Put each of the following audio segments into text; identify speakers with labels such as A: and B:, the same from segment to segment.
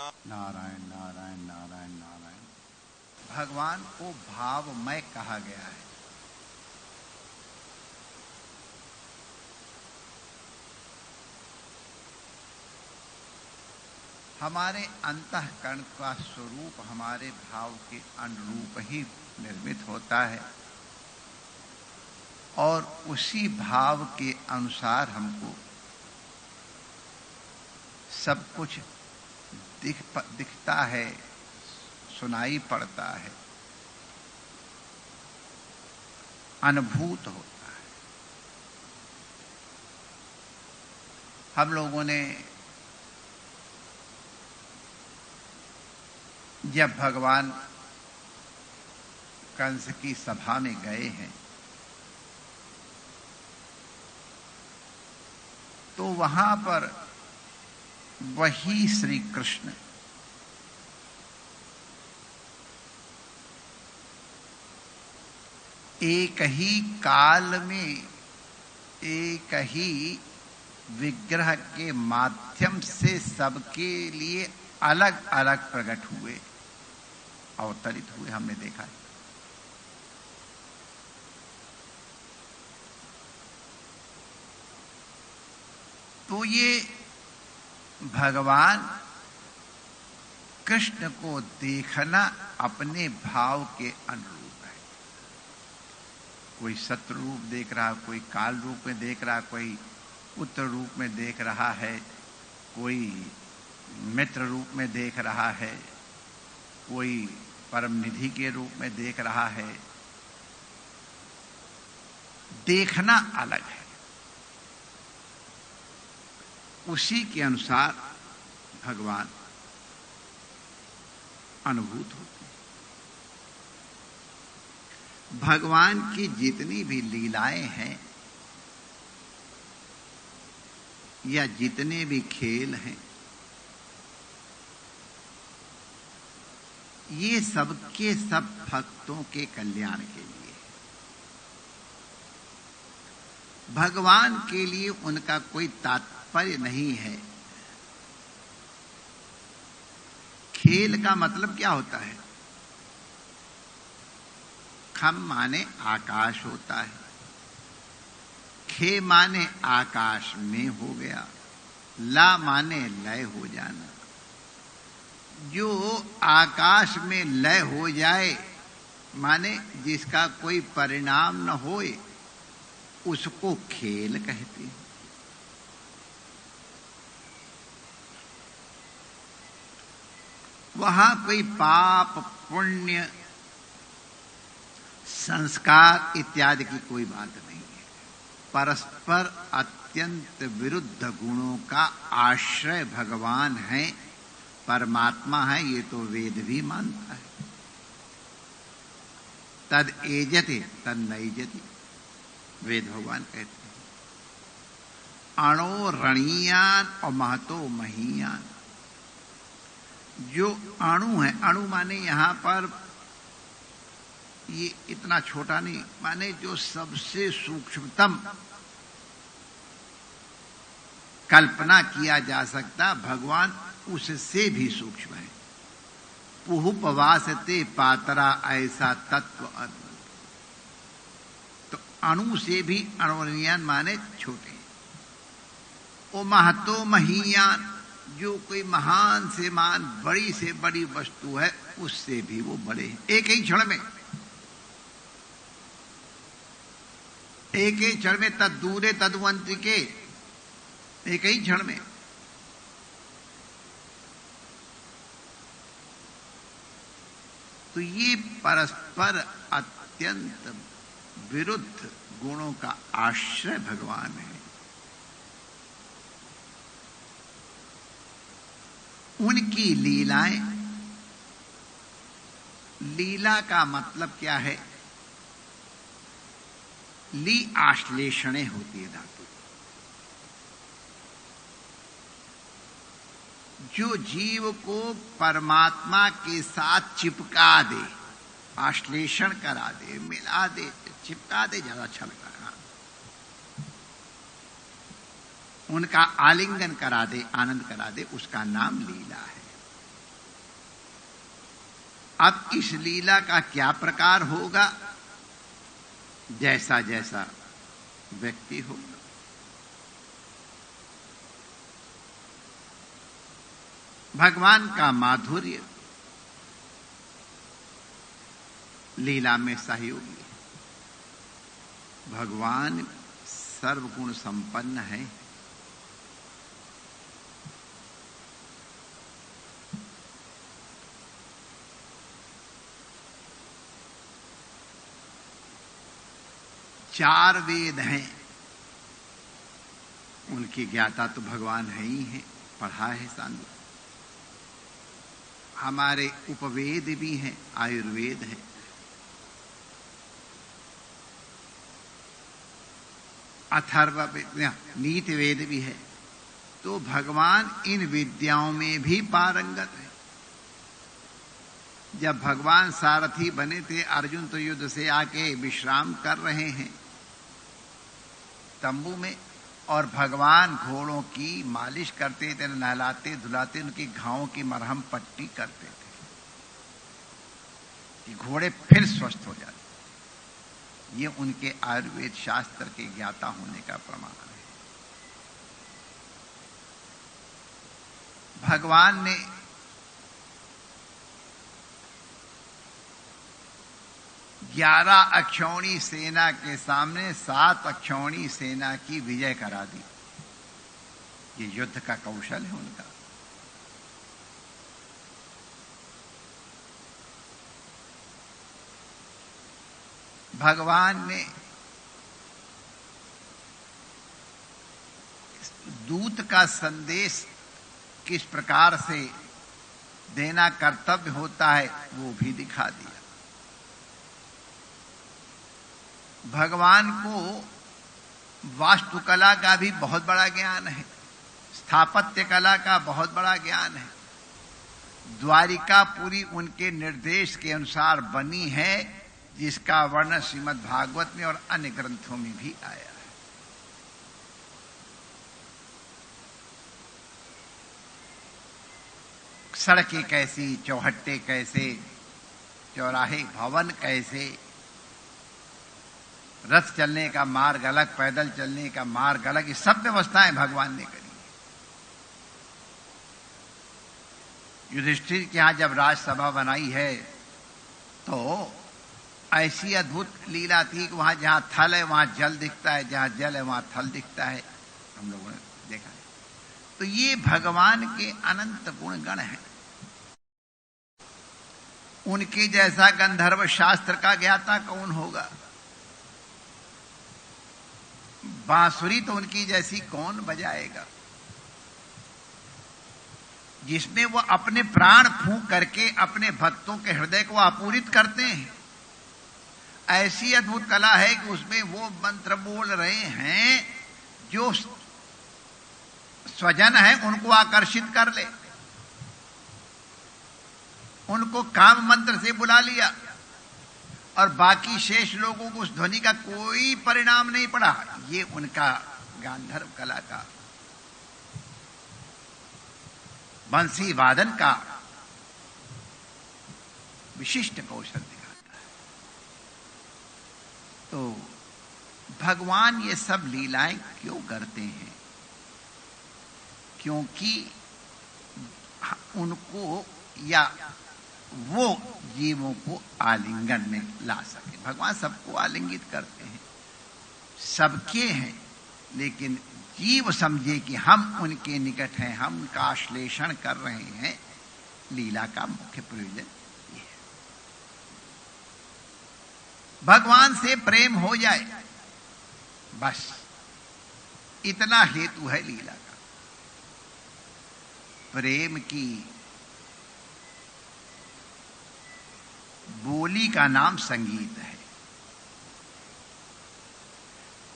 A: नारायण नारायण नारायण नारायण। भगवान को भावमय कहा गया है। हमारे अंतःकरण का स्वरूप हमारे भाव के अनुरूप ही निर्मित होता है और उसी भाव के अनुसार हमको सब कुछ दिखता है, सुनाई पड़ता है, अनुभूत होता है। हम लोगों ने जब भगवान कंस की सभा में गए हैं तो वहां पर वही श्री कृष्ण एक ही काल में एक ही विग्रह के माध्यम से सबके लिए अलग अलग प्रकट हुए, अवतरित हुए, हमने देखा है। तो ये भगवान कृष्ण को देखना अपने भाव के अनुरूप है। कोई सत्य रूप देख रहा, कोई काल रूप में देख रहा, कोई पुत्र रूप में देख रहा है, कोई मित्र रूप में देख रहा है, कोई परम निधि के रूप में देख रहा है। देखना अलग है, उसी के अनुसार भगवान अनुभूत होते हैं। भगवान की जितनी भी लीलाएं हैं या जितने भी खेल हैं, ये सबके सब भक्तों के कल्याण के लिए। भगवान के लिए उनका कोई तात्पर्य नहीं है। खेल का मतलब क्या होता है? खम माने आकाश होता है, खे माने आकाश में हो गया, ला माने लय हो जाना। जो आकाश में लय हो जाए माने जिसका कोई परिणाम न होए, उसको खेल कहते हैं। वहां कोई पाप पुण्य संस्कार इत्यादि की कोई बात नहीं है। परस्पर अत्यंत विरुद्ध गुणों का आश्रय भगवान है, परमात्मा है, ये तो वेद भी मानता है। तद एजते तद नैजति, वेद भगवान कहते हैं। अणो रणीयान और महतो महीयान। जो अणु है, अणु माने यहां पर ये इतना छोटा नहीं, माने जो सबसे सूक्ष्मतम कल्पना किया जा सकता, भगवान उससे भी सूक्ष्म है। पुहुपवासते पातरा ऐसा तत्व अद्भुत। तो अणु से भी अणुनियान माने छोटे। ओ महतो महीयान, जो कोई महान से महान बड़ी से बड़ी वस्तु है उससे भी वो बड़े हैं। एक ही क्षण में, एक ही क्षण में, तद दूरे तदुअंतिके, एक ही क्षण में। तो ये परस्पर अत्यंत विरुद्ध गुणों का आश्रय भगवान है। उनकी लीलाएं, लीला का मतलब क्या है? ली आश्लेषणे होती है धातु। जो जीव को परमात्मा के साथ चिपका दे, आश्लेषण करा दे, मिला दे, चिपका दे, ज्यादा अच्छा लगता है। उनका आलिंगन करा दे, आनंद करा दे, उसका नाम लीला है। अब इस लीला का क्या प्रकार होगा, जैसा जैसा व्यक्ति होगा। भगवान का माधुर्य लीला में सहयोगी है। भगवान सर्वगुण संपन्न है। चार वेद हैं, उनकी ज्ञाता तो भगवान है ही है, पढ़ा है सांद्र। हमारे उपवेद भी हैं, आयुर्वेद है, अथर्ववेद, नीति वेद भी है। तो भगवान इन विद्याओं में भी पारंगत है। जब भगवान सारथी बने थे, अर्जुन तो युद्ध से आके विश्राम कर रहे हैं तंबू में, और भगवान घोड़ों की मालिश करते थे, नहलाते धुलाते, उनकी घावों की मरहम पट्टी करते थे कि घोड़े फिर स्वस्थ हो जाते। ये उनके आयुर्वेद शास्त्र के ज्ञाता होने का प्रमाण है। भगवान ने ग्यारह अक्षौणी सेना के सामने 7 अक्षौणी सेना की विजय करा दी। ये युद्ध का कौशल है उनका। भगवान ने दूत का संदेश किस प्रकार से देना कर्तव्य होता है वो भी दिखा दिया। भगवान को वास्तुकला का भी बहुत बड़ा ज्ञान है, स्थापत्य कला का बहुत बड़ा ज्ञान है। द्वारिका पूरी उनके निर्देश के अनुसार बनी है, जिसका वर्णन श्रीमद् भागवत में और अन्य ग्रंथों में भी आया है। सड़कें कैसी, चौहट्टे कैसे, चौराहे भवन कैसे, रथ चलने का मार्ग अलग, पैदल चलने का मार्ग अलग, ये सब व्यवस्थाएं भगवान ने करी। युधिष्ठिर के यहां जब राजसभा बनाई है तो ऐसी अद्भुत लीला थी कि वहां जहां थल है वहां जल दिखता है, जहां जल है वहां थल दिखता है। हम लोगों ने देखा है। तो ये भगवान के अनंत गुण गण हैं। उनके जैसा गंधर्व शास्त्र का ज्ञाता कौन होगा? बांसुरी तो उनकी जैसी कौन बजाएगा? जिसमें वो अपने प्राण फूंक करके अपने भक्तों के हृदय को आपूरित करते हैं। ऐसी अद्भुत कला है कि उसमें वो मंत्र बोल रहे हैं जो स्वजन है उनको आकर्षित कर ले। उनको काम मंत्र से बुला लिया और बाकी शेष लोगों को उस ध्वनि का कोई परिणाम नहीं पड़ा। ये उनका गांधर्व कला का, बंसी वादन का विशिष्ट कौशल दिखाता है। तो भगवान ये सब लीलाएं क्यों करते हैं? क्योंकि उनको या वो जीवों को आलिंगन में ला सके। भगवान सबको आलिंगित करते हैं, सबके हैं, लेकिन जीव समझे कि हम उनके निकट हैं, हम उनका आश्लेषण कर रहे हैं। लीला का मुख्य प्रयोजन ये है। भगवान से प्रेम हो जाए, बस इतना हेतु है लीला का। प्रेम की बोली का नाम संगीत है,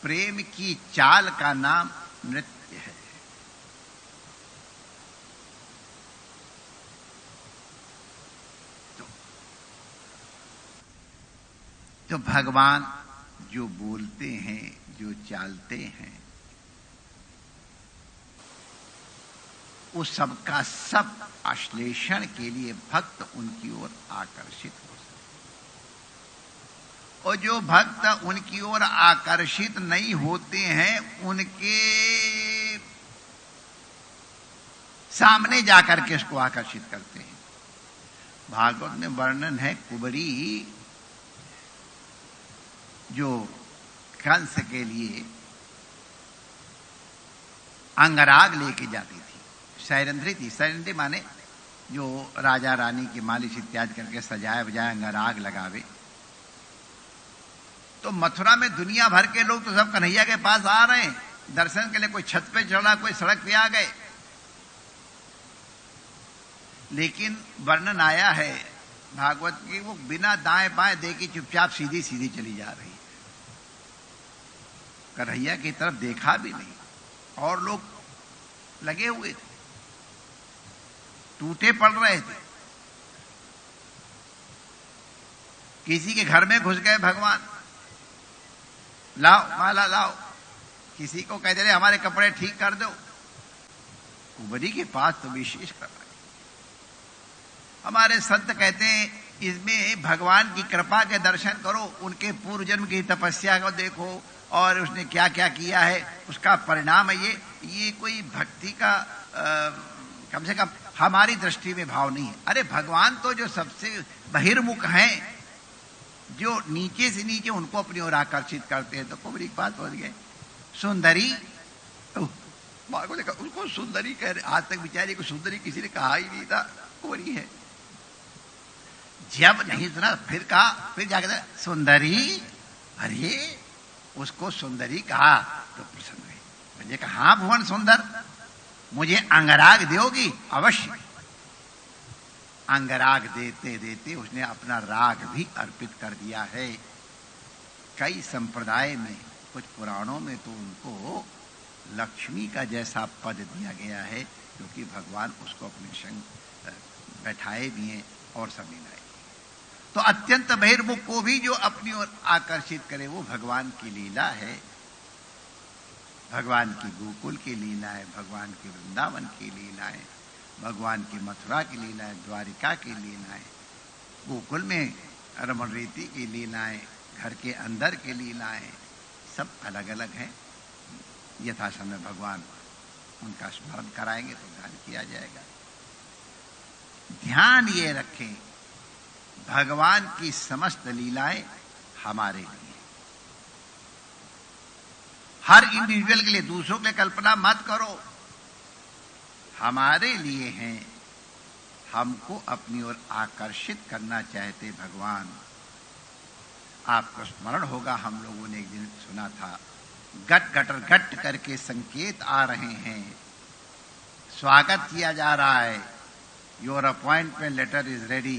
A: प्रेम की चाल का नाम नृत्य है। तो भगवान जो बोलते हैं, जो चालते हैं, उस सबका सब आश्लेषण के लिए भक्त उनकी ओर आकर्षित हो सके। और जो भक्त उनकी ओर आकर्षित नहीं होते हैं, उनके सामने जाकर के उसको आकर्षित करते हैं। भागवत में वर्णन है, कुबरी जो कंस के लिए अंगराग लेके जाती थी, सैरंध्री थी। सैरंध्री माने जो राजा रानी की मालिश इत्यादि करके सजाए बजाए अंगराग लगावे। तो मथुरा में दुनिया भर के लोग तो सब कन्हैया के पास आ रहे हैं दर्शन के लिए। कोई छत पे चढ़ा, कोई सड़क पे आ गए। लेकिन वर्णन आया है भागवत की, वो बिना दाएं बाएं देखे चुपचाप सीधी सीधी चली जा रही है। कन्हैया की तरफ देखा भी नहीं, और लोग लगे हुए थे, टूटे पड़ रहे थे। किसी के घर में घुस गए भगवान, लाओ माला लाओ। किसी को कहते रहे हमारे कपड़े ठीक कर दो। कुबरी के पास तो विशेष कर रहे। हमारे संत कहते हैं इसमें भगवान की कृपा के दर्शन करो, उनके पूर्व जन्म की तपस्या को देखो और उसने क्या क्या किया है, उसका परिणाम है ये कोई भक्ति का कम से कम हमारी दृष्टि में भाव नहीं है। अरे भगवान तो जो सबसे बहिर्मुख हैं, जो नीचे से नीचे उनको अपनी ओर आकर्षित करते हैं। तो कुबरी के पास पहुंच गए। सुंदरी, उसको सुंदरी कह रहे। आज तक बेचारी को सुंदरी किसी ने कहा ही नहीं था, कुबरी है। जब नहीं सुना फिर कहा, फिर जाकर सुंदरी। अरे उसको सुंदरी कहा तो प्रसन्न हुई। मुझे कहा हाँ भुवन सुंदर, मुझे अंगराग दोगी? अवश्य। अंगराग देते देते उसने अपना राग भी अर्पित कर दिया है। कई संप्रदाय में, कुछ पुराणों में तो उनको लक्ष्मी का जैसा पद दिया गया है, क्योंकि भगवान उसको अपने संग बैठाए भी हैं और सब लीलाएं। तो अत्यंत बहिर्मुख को भी जो अपनी ओर आकर्षित करे वो भगवान की लीला है। भगवान की गोकुल की लीला है, भगवान की वृंदावन की लीला है, भगवान की मथुरा की लीला है, द्वारिका की लीला है, गोकुल में रमण रीति की लीलाएं, घर के अंदर की लीलाएं, सब अलग अलग हैं। यथा समय भगवान उनका स्मरण कराएंगे तो ध्यान किया जाएगा। ध्यान ये रखें, भगवान की समस्त लीलाएं हमारे लिए, हर इंडिविजुअल के लिए, दूसरों के लिए कल्पना मत करो, हमारे लिए हैं। हमको अपनी ओर आकर्षित करना चाहते भगवान। आपको स्मरण होगा, हम लोगों ने एक दिन सुना था, गट गटर गट करके संकेत आ रहे हैं, स्वागत किया जा रहा है। Your appointment letter is ready,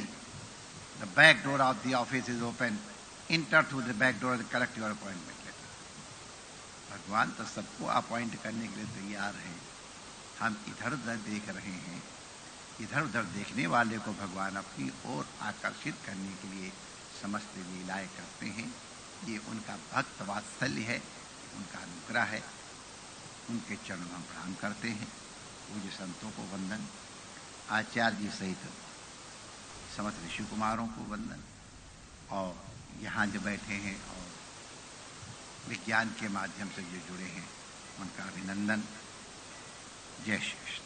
A: the back door of the office is open, enter through the back door, collect your appointment letter. भगवान तो सबको अपॉइंट करने के लिए तैयार है। हम इधर उधर देख रहे हैं, इधर उधर देखने वाले को भगवान अपनी ओर आकर्षित करने के लिए समस्त लीलाएं करते हैं। ये उनका भक्त वात्सल्य है, उनका अनुग्रह है। उनके चरणों में प्रणाम करते हैं। पूज्य संतों को वंदन, आचार्य जी सहित समस्त ऋषि कुमारों को वंदन, और यहाँ जो बैठे हैं और विज्ञान के माध्यम से जो जुड़े हैं उनका अभिनंदन। जय श्री कृष्ण।